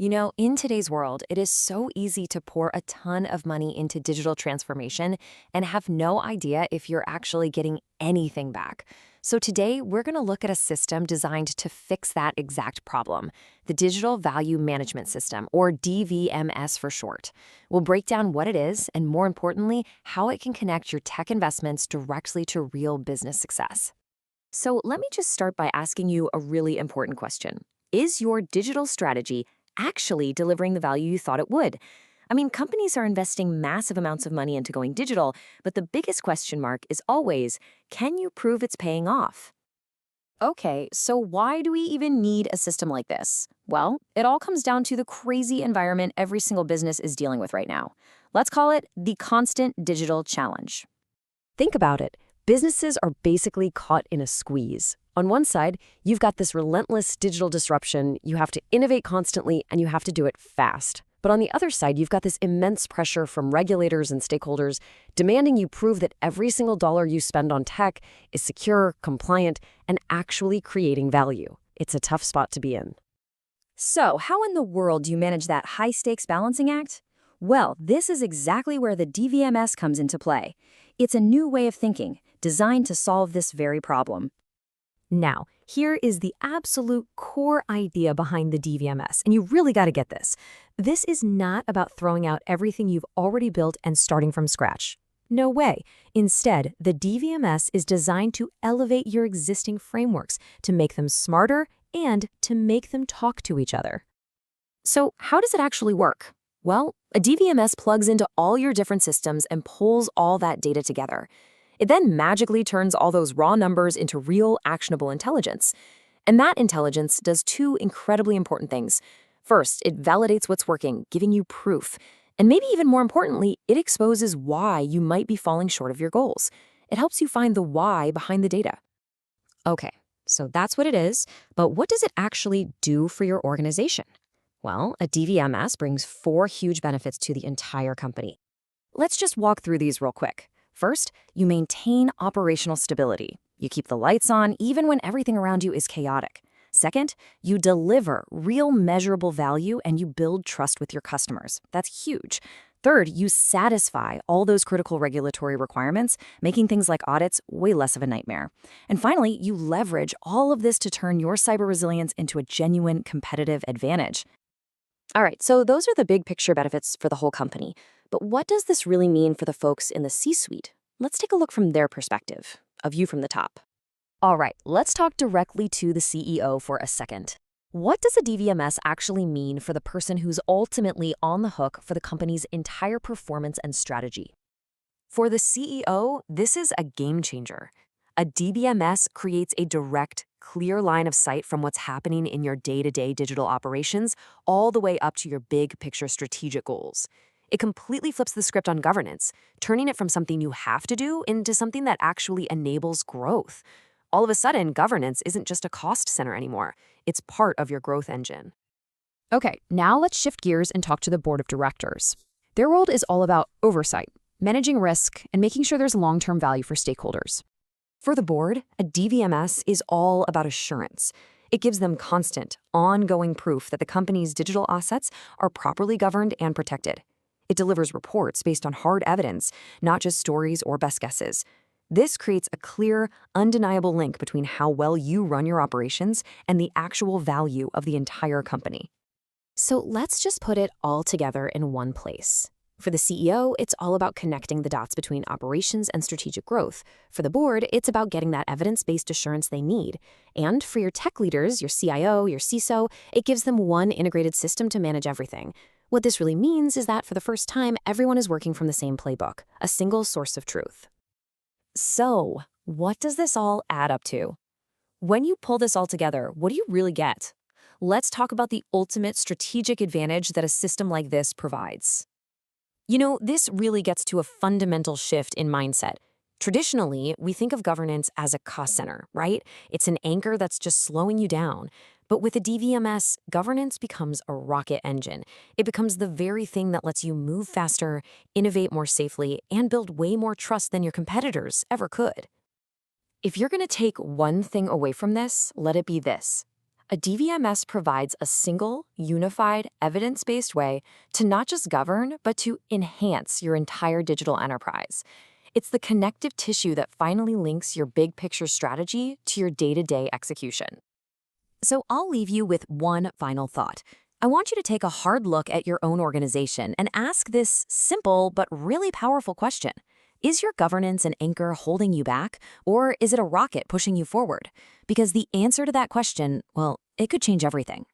In today's world, it is so easy to pour a ton of money into digital transformation and have no idea if you're actually getting anything back. So today, we're going to look at a system designed to fix that exact problem, the Digital Value Management System, or DVMS for short. We'll break down what it is and, more importantly, how it can connect your tech investments directly to real business success. So let me just start by asking you a really important question. Is your digital strategy actually delivering the value you thought it would? I mean, companies are investing massive amounts of money into going digital, but the biggest question mark is always, can you prove it's paying off? Okay, so why do we even need a system like this? Well, it all comes down to the crazy environment every single business is dealing with right now. Let's call it the constant digital challenge. Think about it. Businesses are basically caught in a squeeze. On one side, you've got this relentless digital disruption, you have to innovate constantly, and you have to do it fast. But on the other side, you've got this immense pressure from regulators and stakeholders demanding you prove that every single dollar you spend on tech is secure, compliant, and actually creating value. It's a tough spot to be in. So, how in the world do you manage that high-stakes balancing act? Well, this is exactly where the DVMS comes into play. It's a new way of thinking, designed to solve this very problem. Now, here is the absolute core idea behind the DVMS, and you really got to get this. This is not about throwing out everything you've already built and starting from scratch. No way. Instead, the DVMS is designed to elevate your existing frameworks, to make them smarter, and to make them talk to each other. So, how does it actually work? Well, a DVMS plugs into all your different systems and pulls all that data together. It then magically turns all those raw numbers into real, actionable intelligence. And that intelligence does two incredibly important things. First, it validates what's working, giving you proof. And maybe even more importantly, it exposes why you might be falling short of your goals. It helps you find the why behind the data. Okay, so that's what it is, but what does it actually do for your organization? Well, a DVMS brings 4 huge benefits to the entire company. Let's just walk through these real quick. First, you maintain operational stability. You keep the lights on even when everything around you is chaotic. Second, you deliver real measurable value and you build trust with your customers. That's huge. Third, you satisfy all those critical regulatory requirements, making things like audits way less of a nightmare. And finally, you leverage all of this to turn your cyber resilience into a genuine competitive advantage. All right, so those are the big picture benefits for the whole company. But what does this really mean for the folks in the C-suite? Let's take a look from their perspective, a view from the top. All right, let's talk directly to the CEO for a second. What does a DVMS actually mean for the person who's ultimately on the hook for the company's entire performance and strategy? For the CEO, this is a game changer. A DVMS creates a direct, clear line of sight from what's happening in your day-to-day digital operations all the way up to your big picture strategic goals. It completely flips the script on governance, turning it from something you have to do into something that actually enables growth. All of a sudden, governance isn't just a cost center anymore. It's part of your growth engine. Okay, now let's shift gears and talk to the board of directors. Their world is all about oversight, managing risk, and making sure there's long-term value for stakeholders. For the board, a DVMS is all about assurance. It gives them constant, ongoing proof that the company's digital assets are properly governed and protected. It delivers reports based on hard evidence, not just stories or best guesses. This creates a clear, undeniable link between how well you run your operations and the actual value of the entire company. So let's just put it all together in one place. For the CEO, it's all about connecting the dots between operations and strategic growth. For the board, it's about getting that evidence-based assurance they need. And for your tech leaders, your CIO, your CISO, it gives them one integrated system to manage everything. What this really means is that for the first time, everyone is working from the same playbook, a single source of truth. So, what does this all add up to? When you pull this all together, what do you really get? Let's talk about the ultimate strategic advantage that a system like this provides. This really gets to a fundamental shift in mindset. Traditionally, we think of governance as a cost center, right? It's an anchor that's just slowing you down. But with a DVMS, governance becomes a rocket engine. It becomes the very thing that lets you move faster, innovate more safely, and build way more trust than your competitors ever could. If you're going to take one thing away from this, let it be this. A DVMS provides a single, unified, evidence-based way to not just govern, but to enhance your entire digital enterprise. It's the connective tissue that finally links your big picture strategy to your day-to-day execution. So I'll leave you with one final thought. I want you to take a hard look at your own organization and ask this simple but really powerful question. Is your governance an anchor holding you back, or is it a rocket pushing you forward? Because the answer to that question, well, it could change everything.